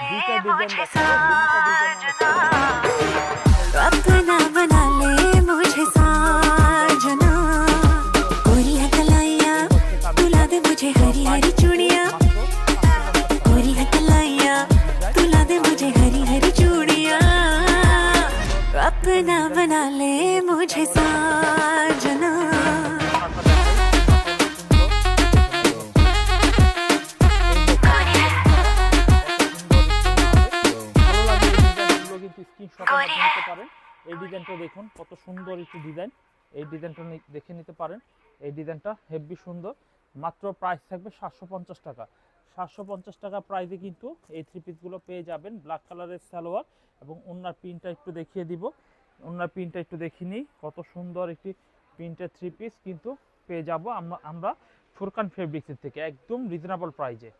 দুইটা ডিজাইন দেখাবো, দুইটা ডিজাইন अपना बना ले मुझे साजना, गोरी हथलाइया तुला दे मुझे हरी हरी चूड़ियां, गोरी हथलाइया तुला दे मुझे हरी हरी चूड़ियां, अपना बना ले मुझे साजना। এই ডিজাইনটা দেখুন কত সুন্দর একটি ডিজাইন, এই ডিজাইনটা দেখে নিতে পারেন। এই ডিজাইনটা হেভি সুন্দর, মাত্র প্রাইস থাকবে 750 টাকা। 750 টাকা প্রাইসে কিন্তু এই থ্রি পিসগুলো পেয়ে যাবেন। ব্ল্যাক কালারের সালোয়ার এবং ওন্নার প্রিন্টটা একটু দেখিয়ে দিব। ওন্নার প্রিন্টটা একটু দেখিয়ে নিই, কত সুন্দর একটি প্রিন্টের থ্রি পিস কিন্তু পেয়ে যাব আমরা ফুরকান ফেব্রিক্সের থেকে একদম রিজনেবল প্রাইসে।